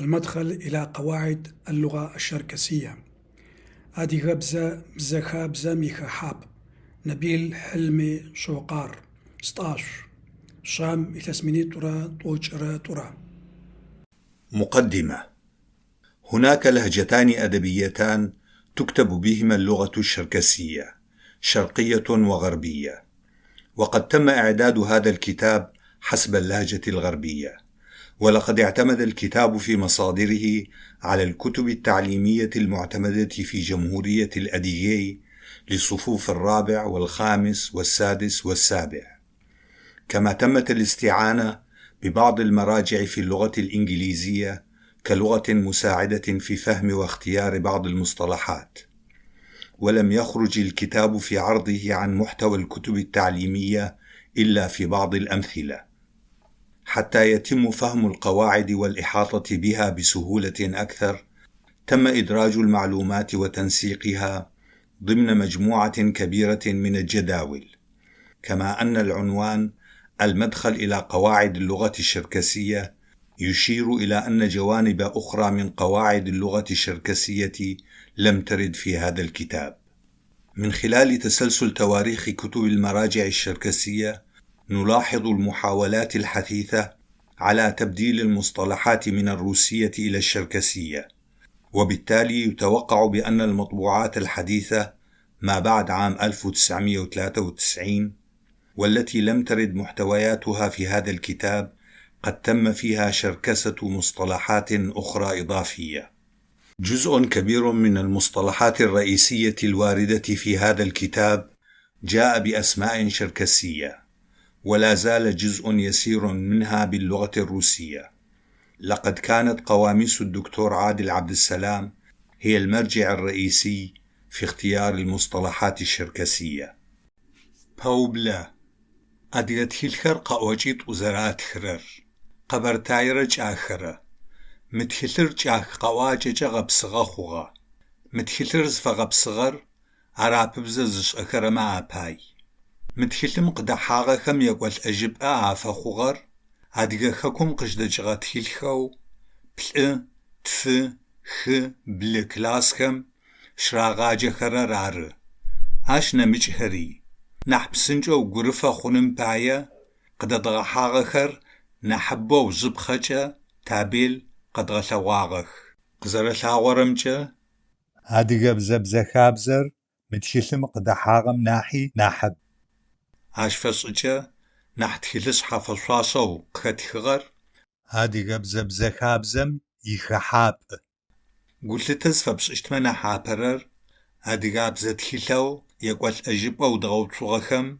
المدخل إلى قواعد اللغة الشركسية. هذه غبزة بزخابزة ميخحاب نبيل حلمي شوقار 16 شام إلى ترى طوجرة ترى. مقدمة. هناك لهجتان أدبيتان تكتب بهما اللغة الشركسية، شرقية وغربية، وقد تم إعداد هذا الكتاب حسب اللهجة الغربية، ولقد اعتمد الكتاب في مصادره على الكتب التعليمية المعتمدة في جمهورية الأديغي للصفوف الرابع والخامس والسادس والسابع، كما تمت الاستعانة ببعض المراجع في اللغة الإنجليزية كلغة مساعدة في فهم واختيار بعض المصطلحات. ولم يخرج الكتاب في عرضه عن محتوى الكتب التعليمية إلا في بعض الأمثلة، حتى يتم فهم القواعد والإحاطة بها بسهولة أكثر. تم إدراج المعلومات وتنسيقها ضمن مجموعة كبيرة من الجداول، كما أن العنوان المدخل إلى قواعد اللغة الشركسية يشير إلى أن جوانب أخرى من قواعد اللغة الشركسية لم ترد في هذا الكتاب. من خلال تسلسل تواريخ كتب المراجع الشركسية نلاحظ المحاولات الحثيثة على تبديل المصطلحات من الروسية إلى الشركسية، وبالتالي يتوقع بأن المطبوعات الحديثة ما بعد عام 1993 والتي لم ترد محتوياتها في هذا الكتاب قد تم فيها شركسة مصطلحات أخرى إضافية. جزء كبير من المصطلحات الرئيسية الواردة في هذا الكتاب جاء بأسماء شركسية، ولا زال جزء يسير منها باللغة الروسية. لقد كانت قواميس الدكتور عادل عبد السلام هي المرجع الرئيسي في اختيار المصطلحات الشركسية. باوبلا أديت هيلخر قواجيت وزارات خرر قبر تايرج آخرة متهلر جاك قواجة غبصغة خوغا متهلر زفغبصغر عراب بززش أخرى مع باي متهلم قد حاغة خم يقول أجب آفا خوغر هاديغا خكم قجدجغة هيلخو بلء تف خ بلكلاس خم شراغاجة خرر عر هاش نمجهري نحبسنجو غرفة خونم بايا قد دغحاغخر نحبو زبخجة تابيل قد غلواغخ قزرشاورمجة هاديغا بزبزخابزر متشلم قد حاغم ناحي نحب هاش فسجة نحتخلص حفصاصو قتخغر هاديغا بزبزخابزم يخحاب قلتز فبسشتمنا حابرر هاديغا بزتخلو يقول أجيبو دغوتوغخم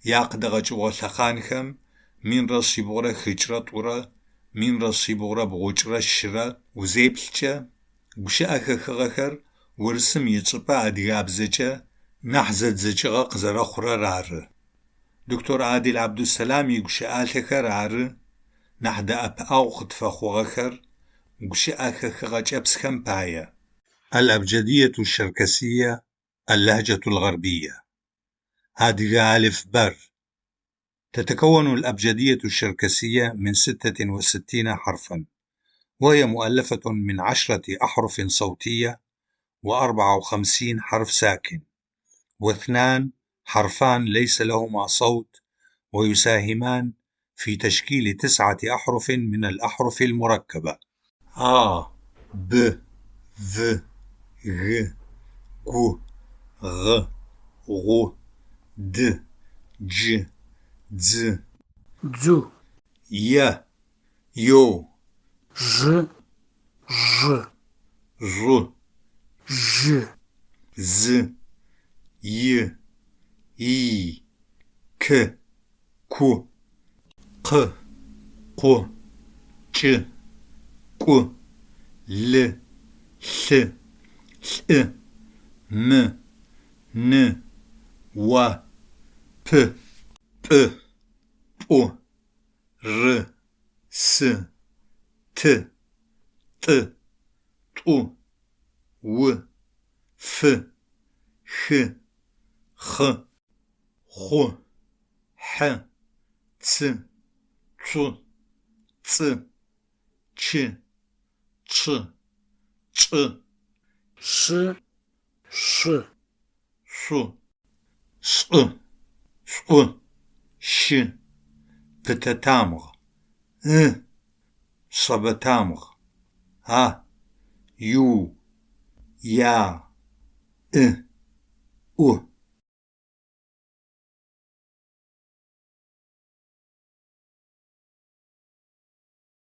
ياقدغجو لخانخم من رصيبورة خجرة طورة من رصيبورة بغجرة شرة وزيبلجة وشاء خخخر ورسم يتصبع هاديغا بزجة نحزد زجغة قزر أخرى رار. دكتور عادل عبد السلام يقشاء لخر رار نحد أبقاو خطفخوغخر وشاء خخغج أبسخم بايا. الأبجدية الشركسية اللهجة الغربية. هاديغا ألف بر. تتكون الأبجدية الشركسية من 66 حرفا، وهي مؤلفة من 10 أحرف صوتية و54 حرف ساكن، و2 حرفان ليس لهما صوت، ويساهمان في تشكيل 9 أحرف من الأحرف المركبة آ ب ذ غ ق غ غ د ج ز زو ي يو ج ج ر ج ز ي ي ك كو ق ق ج ق ل ث ث م ن و پ پ پ ر س ت ط طو و ف خ خ خو ح ц ц ц ч ç, ç, şı, şı, su, s, s, ş, pıtatamğ, şabatamğ, ha, yu, ya, u.